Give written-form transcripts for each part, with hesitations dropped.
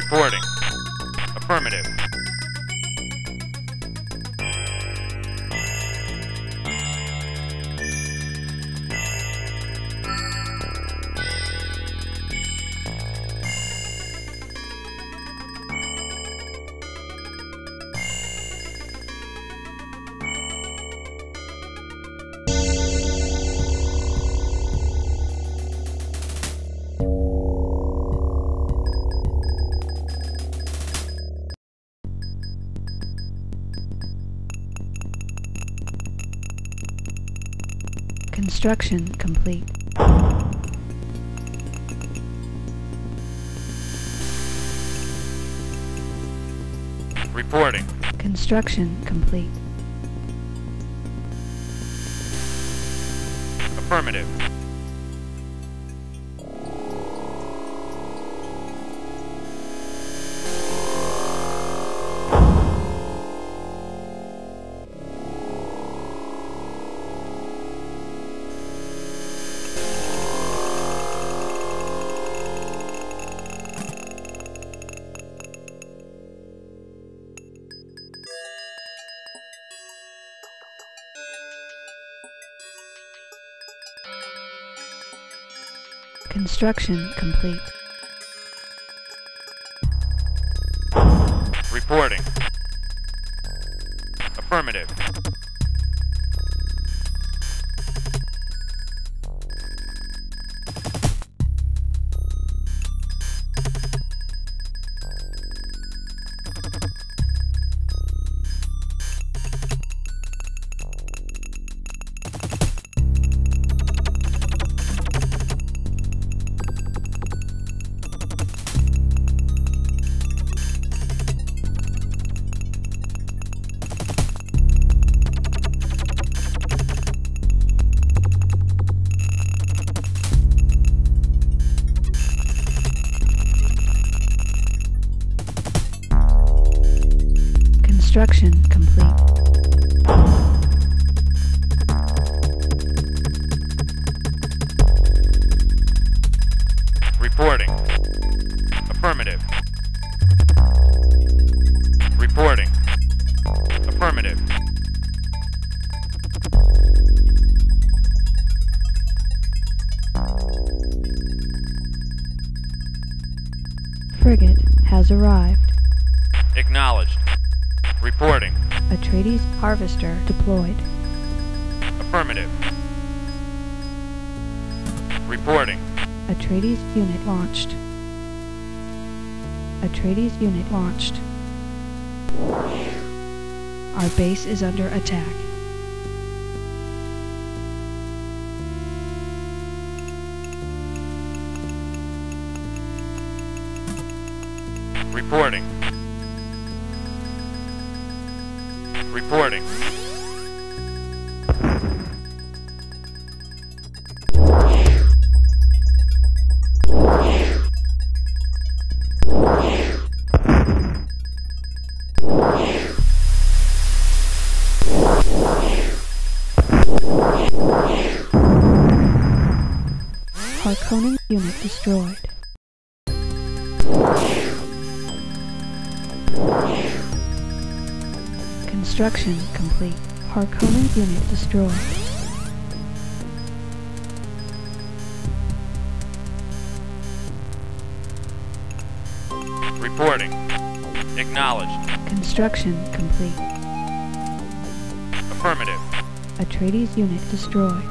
Reporting. Affirmative. Construction complete. Reporting. Construction complete. Affirmative. Construction complete. Reporting. Affirmative. Construction complete. Reporting. Affirmative. Reporting. Affirmative. Frigate has arrived. Acknowledged. Reporting. Atreides harvester deployed. Affirmative. Reporting. Atreides unit launched. Atreides unit launched. Our base is under attack. Reporting. Reporting. Harkonnen unit destroyed. Construction complete. Harkonnen unit destroyed. Reporting. Acknowledged. Construction complete. Affirmative. Atreides unit destroyed.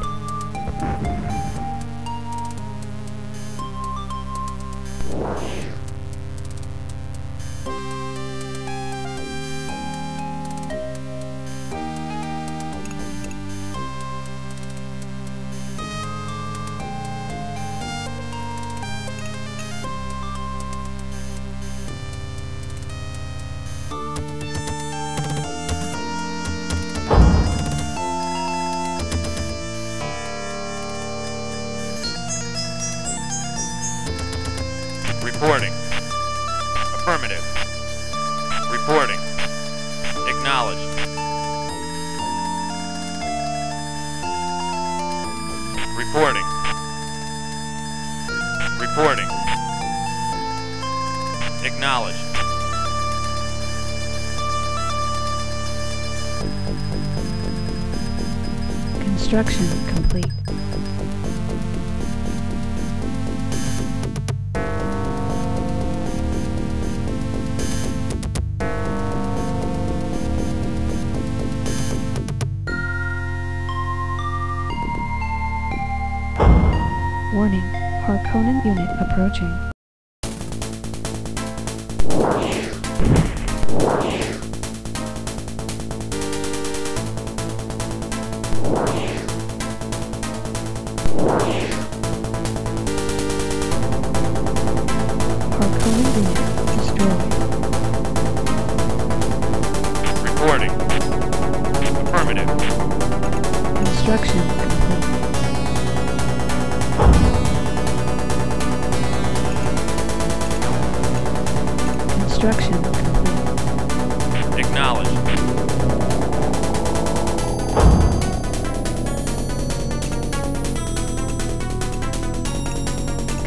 Reporting. Affirmative. Reporting. Acknowledged. Reporting. Reporting. Acknowledged. Acknowledged. Construction complete. Warning, Harkonnen unit approaching. Harkonnen unit destroyed. Reporting. Affirmative. Construction complete. Construction complete. Acknowledged.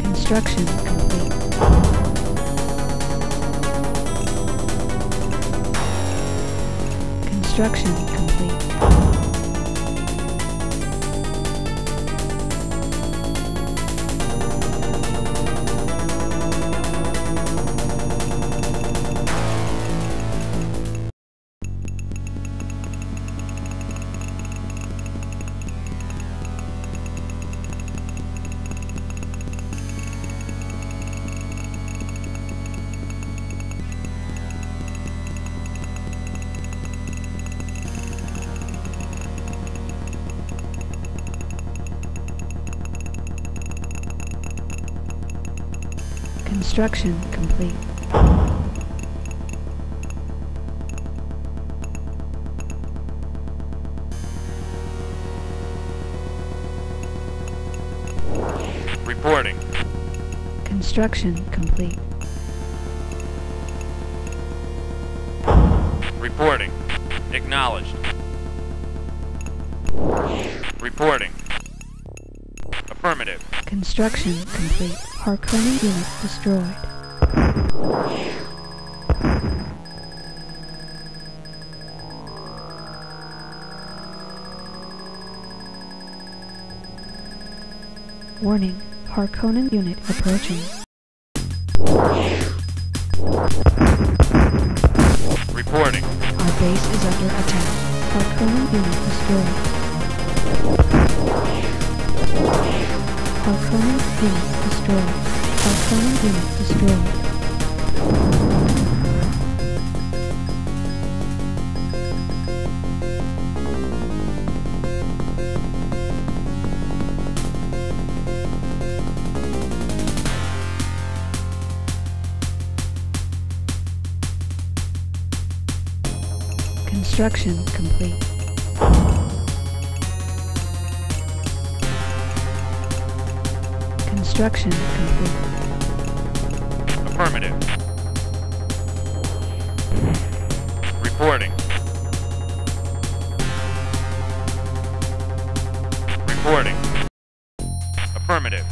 Construction complete. Construction complete. Construction complete. Reporting. Construction complete. Reporting. Acknowledged. Reporting. Affirmative. Construction complete. Harkonnen unit destroyed. Warning, Harkonnen unit approaching. Reporting. Our base is under attack. Harkonnen unit destroyed. Harkonnen unit destroyed. Harkonnen unit destroyed. Construction complete. Construction complete. Affirmative. Reporting. Reporting. Affirmative.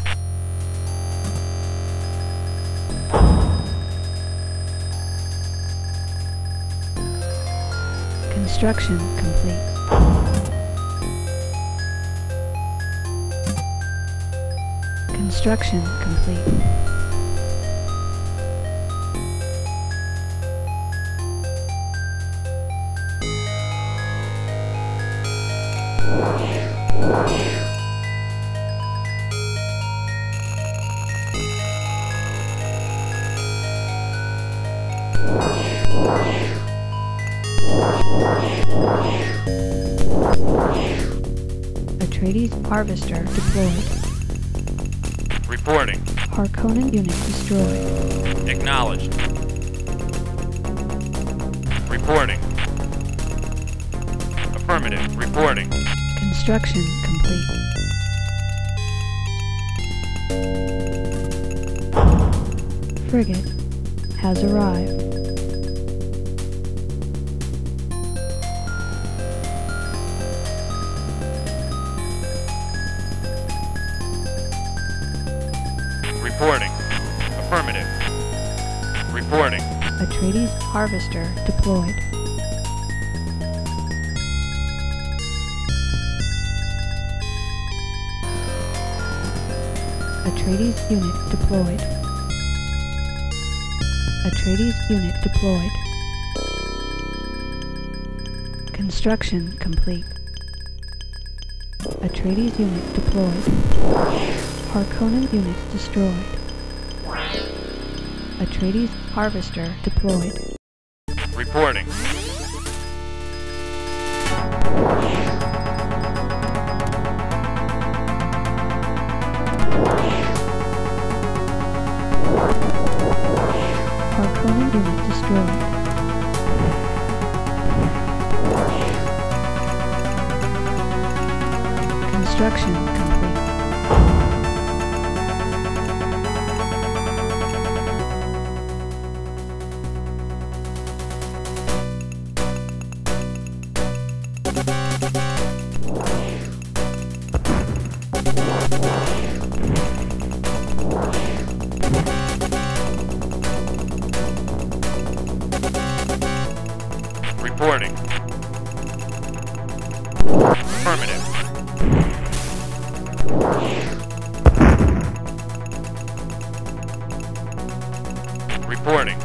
Construction complete. Construction complete. Atreides Harvester deployed. Reporting. Harkonnen unit destroyed. Acknowledged. Reporting. Affirmative. Reporting. Construction complete. Frigate has arrived. Reporting. Affirmative. Reporting. Atreides Harvester deployed. Atreides unit deployed. Atreides unit deployed. Construction complete. Atreides unit deployed. Harkonnen unit destroyed. Atreides Harvester deployed. Reporting. Harkonnen unit destroyed. Construction complete. Reporting. Affirmative. Reporting.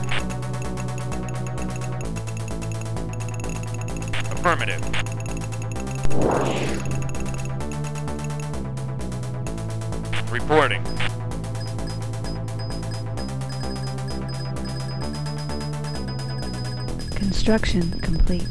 Affirmative. Reporting. Construction complete.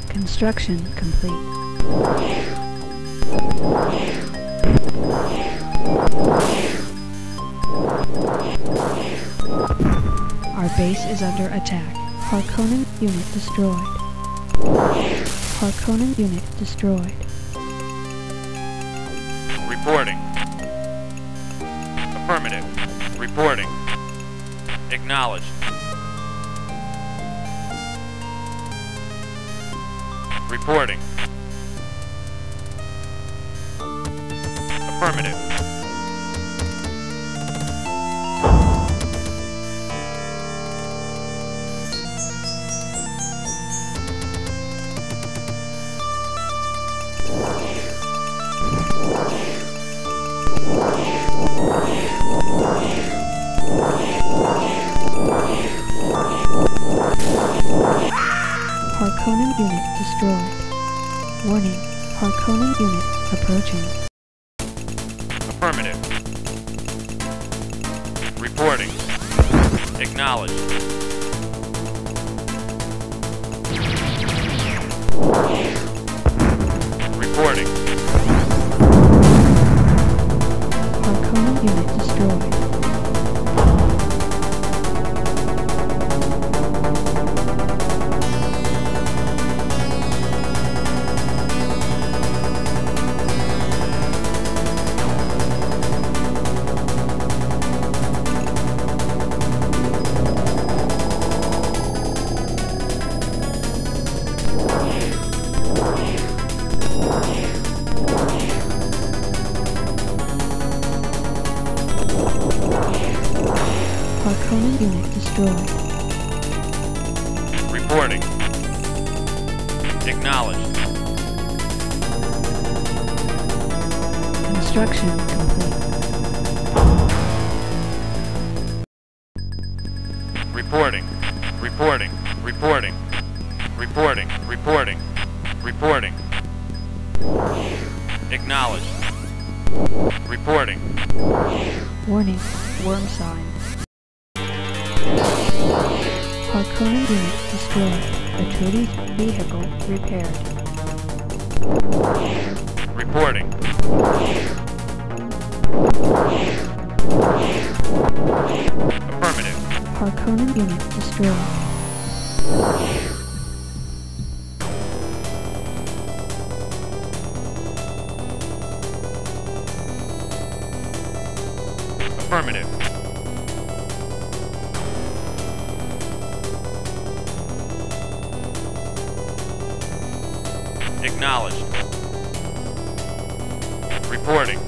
Construction complete. Our base is under attack. Harkonnen unit destroyed. Harkonnen unit destroyed. Reporting. Affirmative. Reporting. Acknowledged. Reporting. Affirmative. Harkonnen unit destroyed. Warning, Harkonnen unit approaching. Affirmative. Reporting. Acknowledged. Reporting. Harkonnen unit destroyed. Harkonnen unit destroyed. Reporting. Acknowledged. Construction complete. Reporting. Reporting. Reporting. Reporting. Reporting. Reporting. Acknowledged. Reporting. Warning, worm sign. Harkonnen unit destroyed. Atreides vehicle repaired. Reporting. Affirmative. Harkonnen unit destroyed. Affirmative. Acknowledged. Reporting.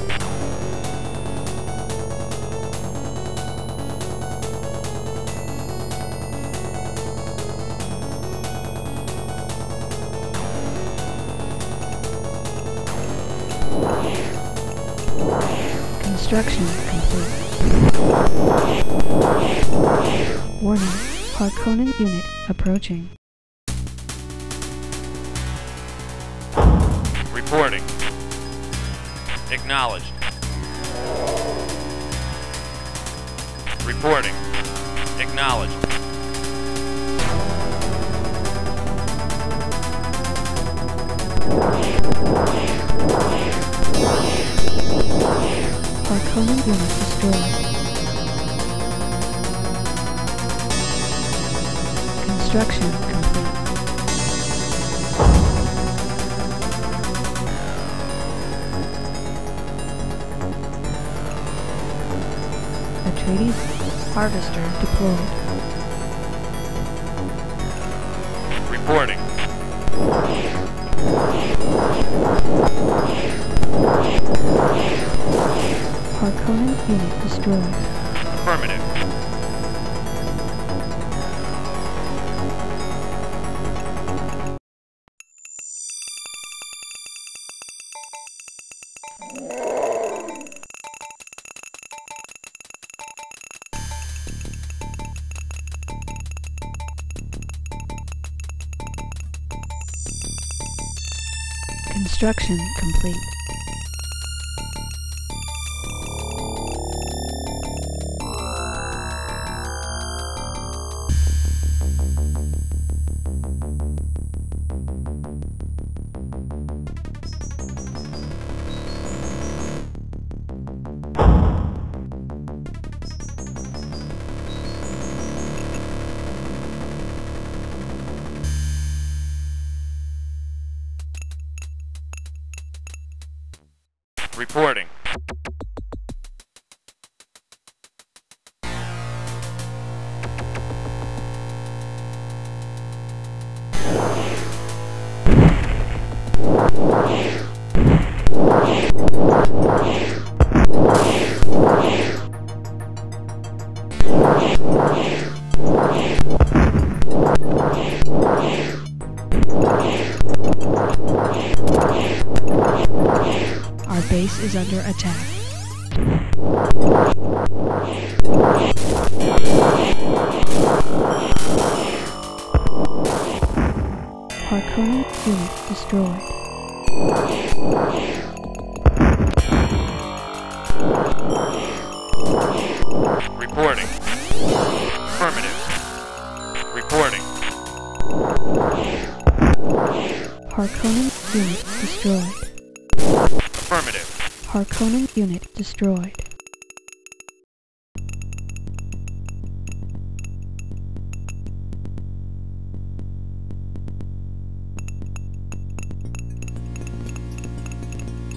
Construction complete. Warning, Harkonnen unit approaching. Reporting. Acknowledged. Reporting. Acknowledged. Harkonnen unit destroyed. Construction complete. Atreides harvester deployed. Reporting. Harkonnen unit destroyed. Affirmative. Construction complete. Reporting. Our base is under attack. Harkonnen unit destroyed. Reporting. Affirmative. Reporting. Harkonnen unit destroyed. Affirmative. Harkonnen unit destroyed.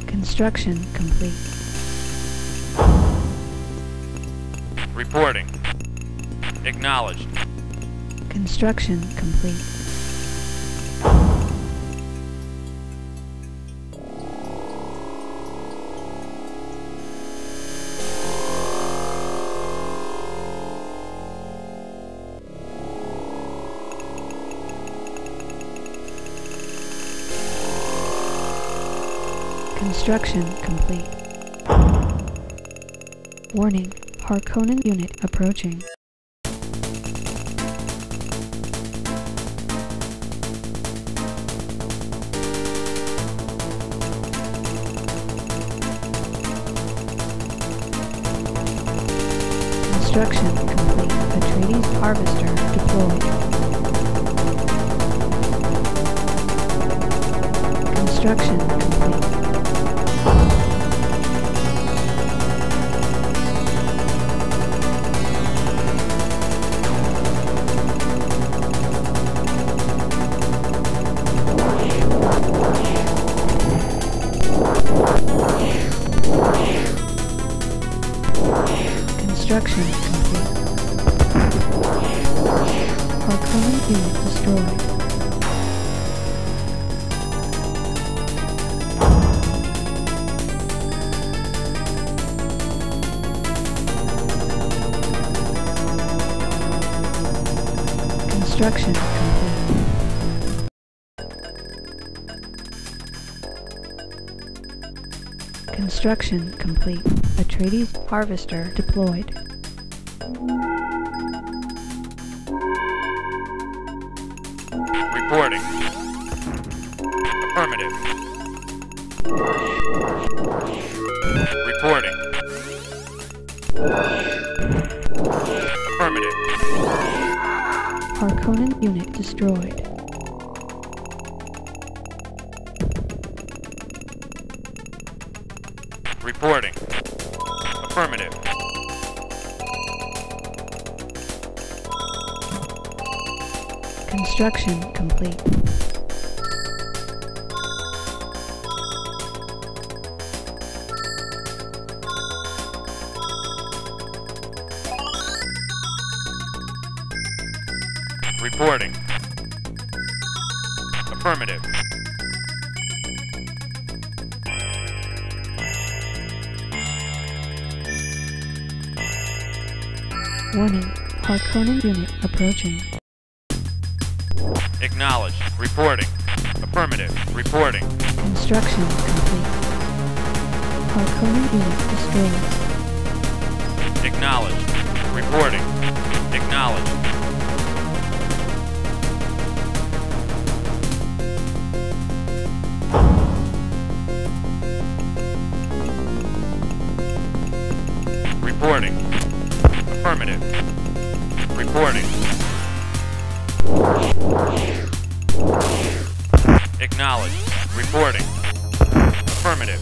Construction complete. Reporting. Acknowledged. Construction complete. Construction complete. Warning, Harkonnen unit approaching. Construction complete. Atreides harvester deployed. Construction complete. Construction complete. Harkonnen unit destroyed. Construction complete. Construction complete. Atreides harvester deployed. Reporting. Affirmative. Reporting. Affirmative. Harkonnen unit destroyed. Reporting. Affirmative. Construction complete. Reporting. Affirmative. Warning. Harkonnen unit approaching. Acknowledged. Reporting. Affirmative. Reporting. Construction complete. Harkonnen unit destroyed. Acknowledged. Reporting. Acknowledged. Reporting. Affirmative. Reporting. Acknowledged. Reporting. Affirmative.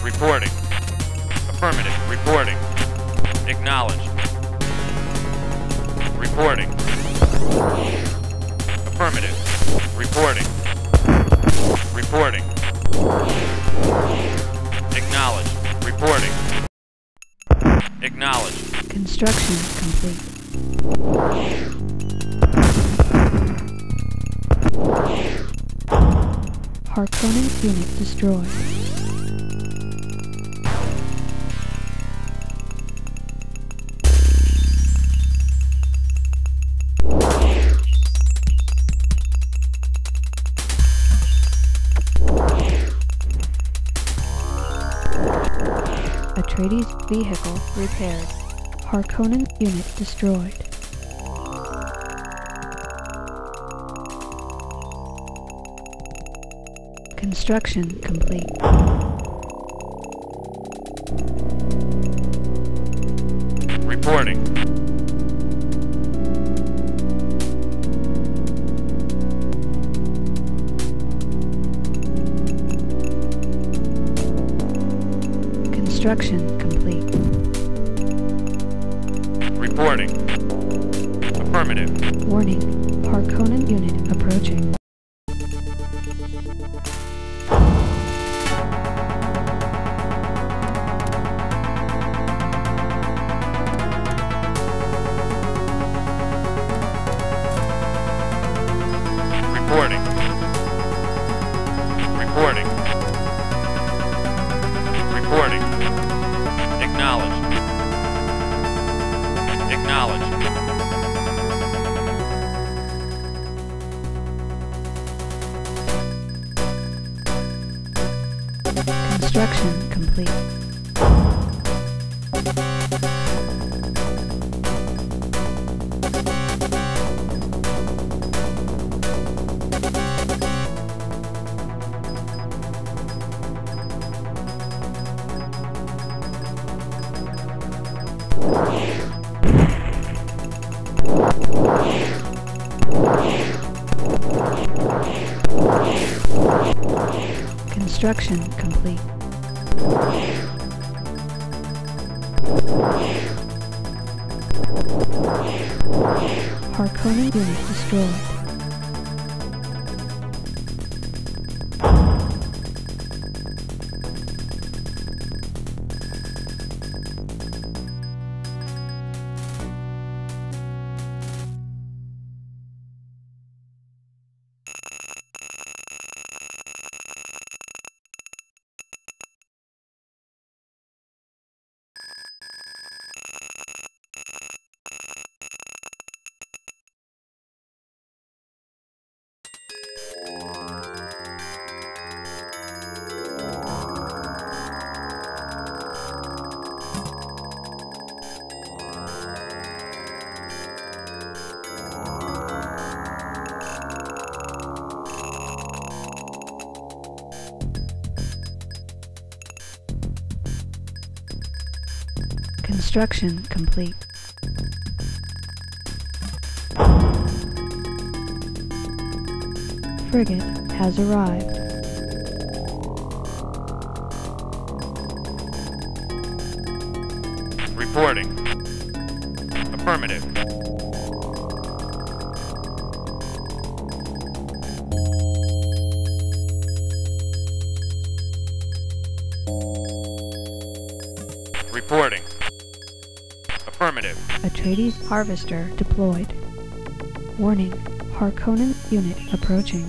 Reporting. Affirmative. Reporting. Acknowledged. Reporting. Affirmative. Reporting. Reporting. Acknowledged. Reporting. Acknowledged. Construction complete. Harkonnen unit destroyed. Atreides vehicle repaired. Harkonnen unit destroyed. Construction complete. Reporting. Construction complete. Reporting. Affirmative. Warning. Harkonnen unit approaching. Reporting. Reporting. Reporting. Acknowledged. Acknowledged. Construction complete. Construction complete. Harkonnen unit destroyed. Construction complete. Frigate has arrived. Reporting. Affirmative. Reporting. Affirmative. Atreides harvester deployed. Warning, Harkonnen unit approaching.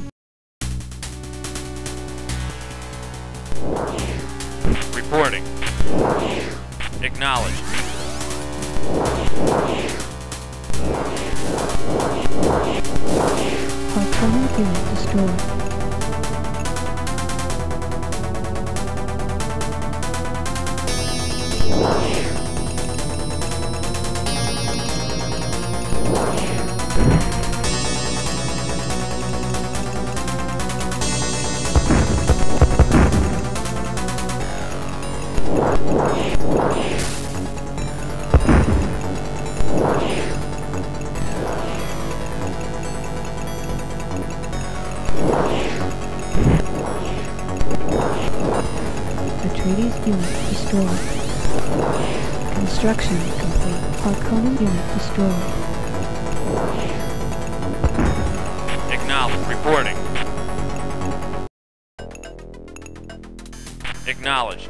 Reporting. Acknowledged. Harkonnen unit destroyed. Atreides unit destroyed. Construction complete. Harkonnen unit destroyed. Acknowledged. Reporting. Acknowledged.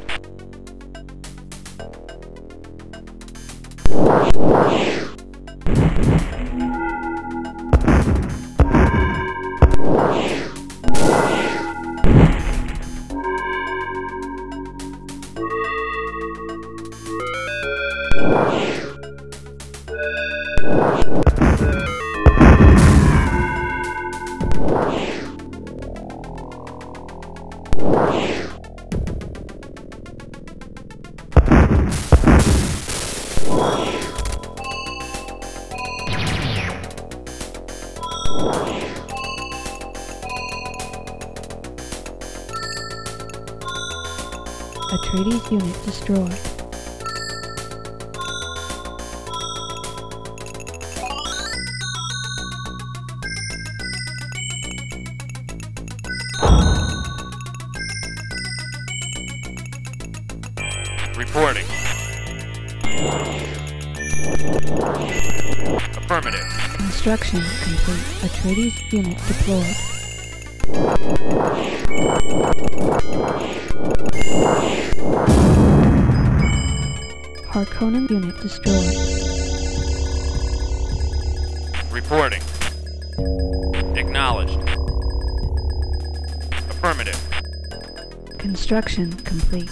Atreides unit destroyed. Reporting. Affirmative. Construction complete. Atreides unit deployed. Harkonnen unit destroyed. Reporting. Acknowledged. Affirmative. Construction complete.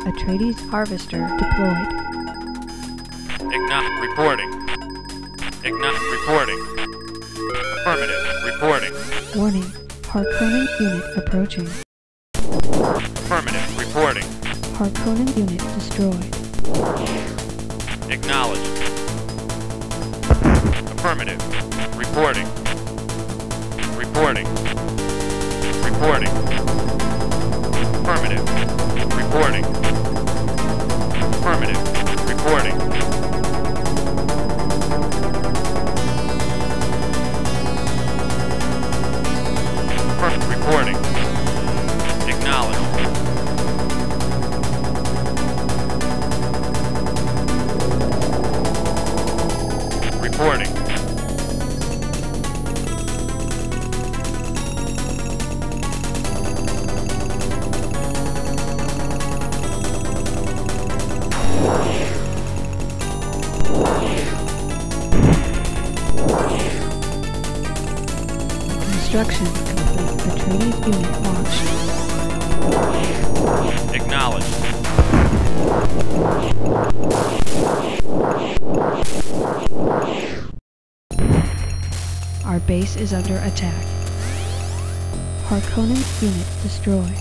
Atreides harvester deployed. Reporting. Reporting. Affirmative. Reporting. Warning, Harkonnen unit approaching. Affirmative. Reporting. Harkonnen unit destroyed. Acknowledged. Affirmative. Reporting. Reporting. Reporting. Affirmative. Reporting. Affirmative. Reporting. Reporting. Acknowledged. Reporting. Construction complete. Atreides unit launched. Acknowledged. Our base is under attack. Harkonnen unit destroyed.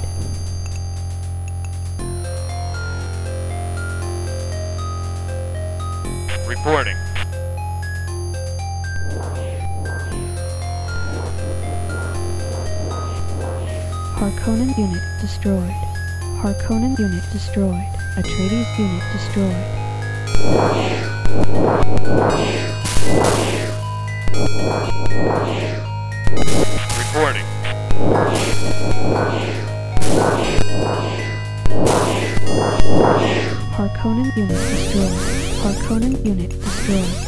Reporting. Harkonnen unit destroyed. Harkonnen unit destroyed. Atreides unit destroyed. Reporting. Harkonnen unit destroyed. Harkonnen unit destroyed.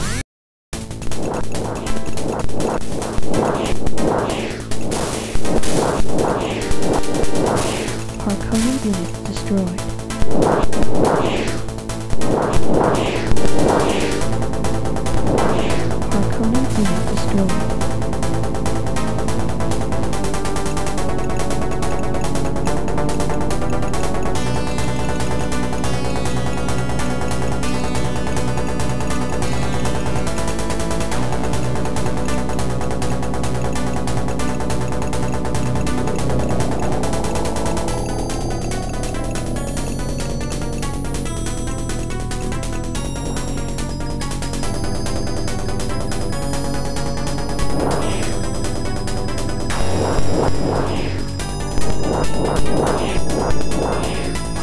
Harkonnen unit destroyed. Harkonnen unit destroyed.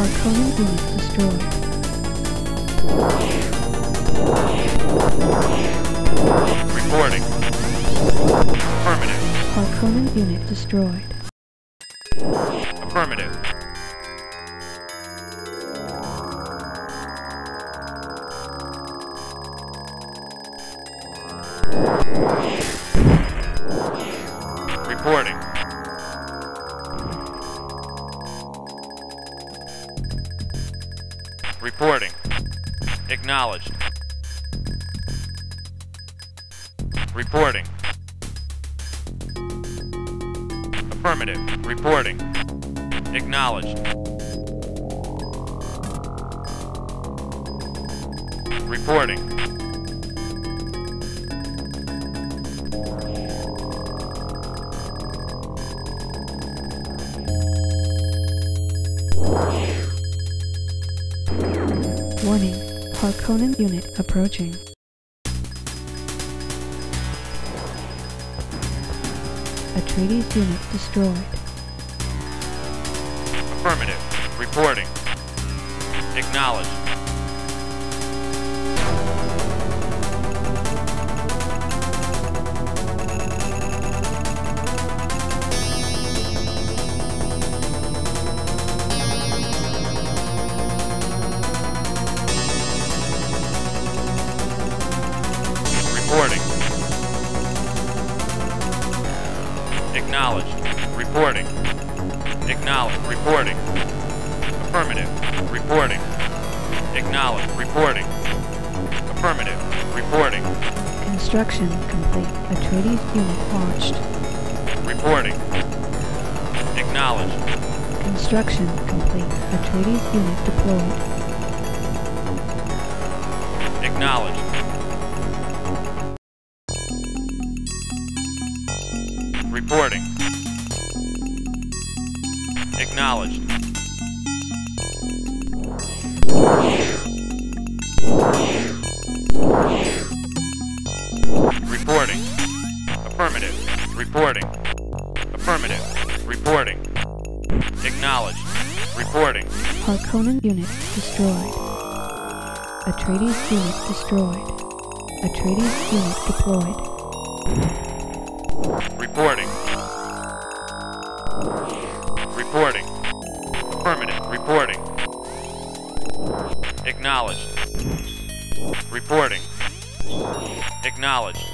Harkonnen unit destroyed. Reporting. Affirmative. Harkonnen unit destroyed. Affirmative. Reporting. Reporting. Acknowledged. Reporting. Affirmative. Reporting. Acknowledged. Reporting. Warning. Harkonnen unit approaching. Atreides unit destroyed. Affirmative. Reporting. Acknowledged. Reporting. Acknowledged. Reporting. Acknowledged. Reporting. Affirmative. Reporting. Acknowledged. Reporting. Affirmative. Reporting. Construction complete. Atreides unit launched. Reporting. Acknowledged. Construction complete. Atreides unit deployed. Acknowledged. Reporting. Acknowledged. Reporting. Affirmative. Reporting. Affirmative. Reporting. Acknowledged. Reporting. Harkonnen unit destroyed. Atreides unit destroyed. Atreides unit deployed. Reporting. Reporting. Affirmative. Reporting. Acknowledged. Reporting. Acknowledged.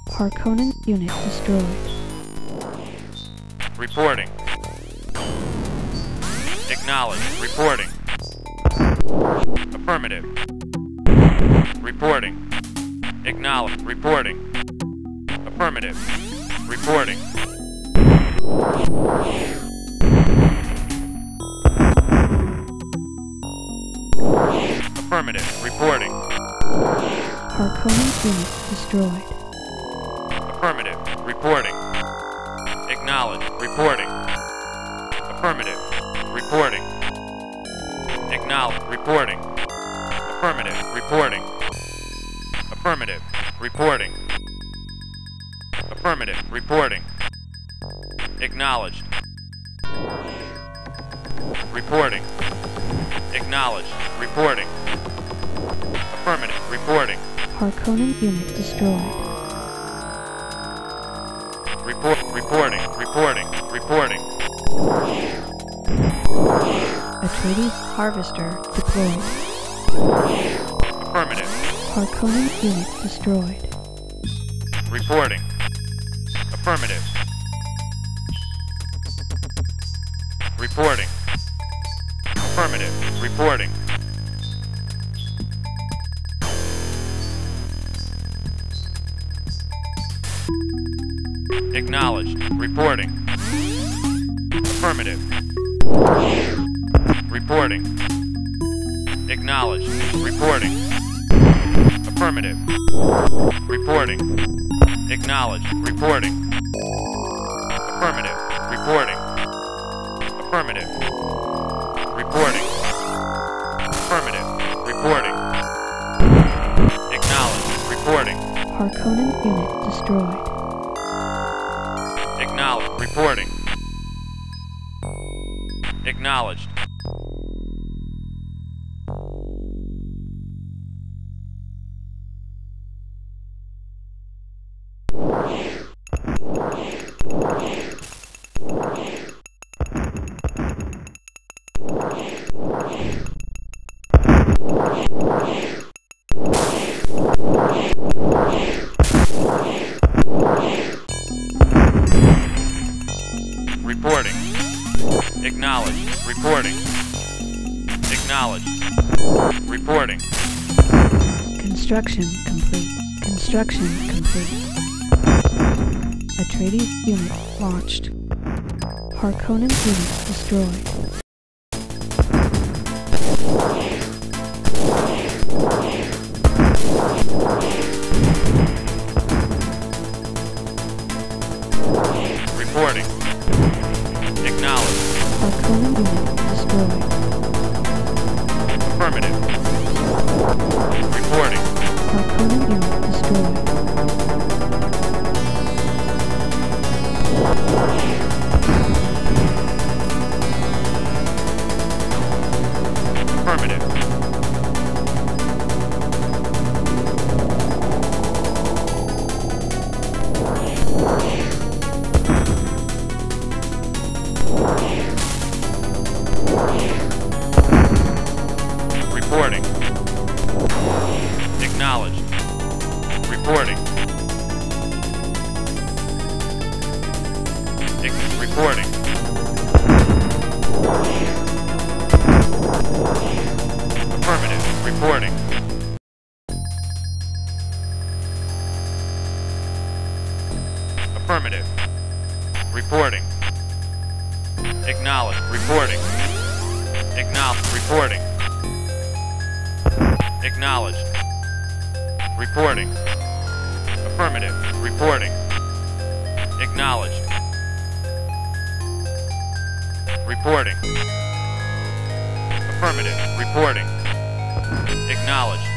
Harkonnen unit destroyed. Reporting. Acknowledged. Reporting. Affirmative. Reporting. Acknowledged. Reporting. Affirmative. Reporting. Affirmative. Reporting. Harkonnen unit destroyed. Affirmative. Reporting. Acknowledged. Reporting. Affirmative. Reporting. Acknowledged. Reporting. Affirmative. Reporting. Affirmative. Reporting. Affirmative. Reporting. Acknowledged. Reporting. Acknowledged. Reporting. Affirmative. Reporting. Harkonnen unit destroyed. Reporting. Reporting. Atreides harvester deployed. Affirmative. Harkonnen unit destroyed. Reporting. Affirmative. Reporting. Affirmative. Reporting. Acknowledged. Reporting. Affirmative. Reporting. Acknowledged. Reporting. Affirmative. Reporting. Acknowledged. Reporting. Affirmative. Reporting. Affirmative. Reporting. Affirmative. Reporting. Acknowledged. Reporting. Harkonnen unit destroyed. Acknowledged. Reporting. Acknowledged. Reporting. Acknowledged. Reporting. Acknowledged. Reporting. Construction complete. Construction complete. Atreides unit launched. Harkonnen unit destroyed. Reporting. Acknowledged. Harkonnen unit destroyed. Affirmative. Reporting. Harkonnen unit destroyed. Affirmative. Reporting. Acknowledged. Reporting. Reporting. Affirmative. Reporting. Affirmative. Reporting. Acknowledged. Reporting. Acknowledged. Reporting. Acknowledged. Reporting. Affirmative. Reporting. Acknowledged. Reporting. Affirmative. Reporting. Acknowledged.